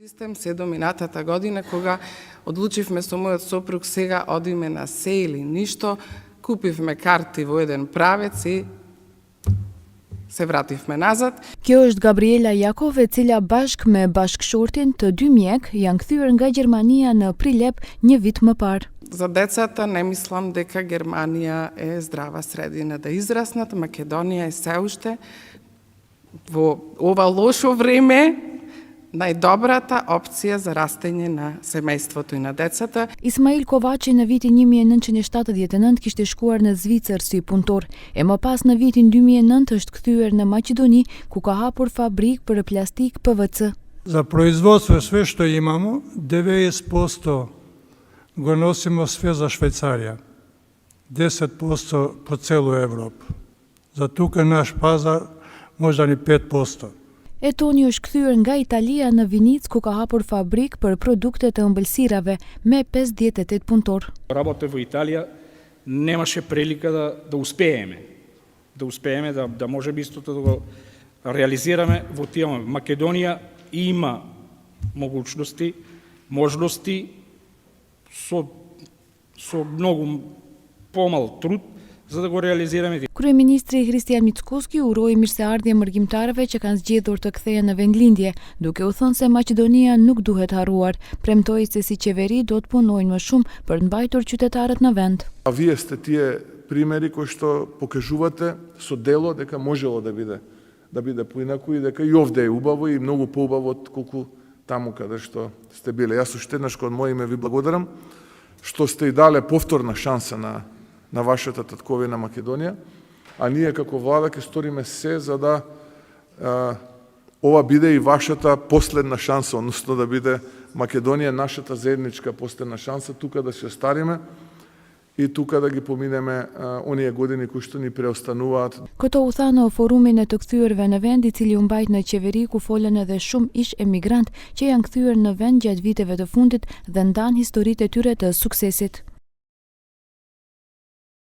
Систем се до минатата година, кога одлучивме со мојот сопруг сега одиме на се или ништо, купивме карти во еден правец и се вративме назад. Kjo është Gabriela Jakov, e cila bashkë me bashkëshortin të dy mjek janë kthyer nga Gjermania në Prilep një vit më parë. За децата не мислам дека Германија е здрава средина да израснат. Македонија е се уште во ова лошо време најдобрата опција за растење на семејството и на децата. Ismail Kovaçi në vitin 1979 kishte shkuar në Zvicër si punëtor, e më pas në vitin 2009 është kthyer në Maqedoni, ku ka hapur fabrikë për plastik PVC. За производство све што имамо, 90% го носимо све за Швајцарија, 10% по целу Европа. За тука наш пазар можда ни 5%. E Toni është kthyer nga Italia në Vinic, ku ka hapur fabrikë për produkte të ëmbëlsirave me 58 punëtor. Работа во Италија немаше прилика да успееме. Да може би истото да го реализираме во тие. Македонија има можности со многу помал труд за да го реализираме. Kryeministri Hristijan Mickoski uroi mirëseardhje mërgjimtarëve që kanë zgjedhur të kthehen në vendlindje, duke u thënë se Maqedonia nuk duhet harruar. Premtoi se si qeveri do të punojnë më shumë për të mbajtur qytetarët në vend. А вие сте тие примери кои што покажувате со дело дека можело да биде поинаку и дека и овде е убаво и многу поубаво од колку таму каде што сте биле. Јас уште еднаш кон моје име ви благодарам што сте и дале повторна шанса на вашата татковина Македонија, а ние како влада ќе сториме се за да ова биде и вашата последна шанса, односно да биде Македонија нашата заедничка последна шанса тука да се остариме и тука да ги поминеме оние години кои што ни преостануваат. Këto u tha në forumin e të kthyrëve në vend, i cili u mbajt në qeveri, ku folën edhe shumë ish emigrant që janë kthyer në vend gjatë viteve të fundit dhe ndan historitë e tyre të suksesit.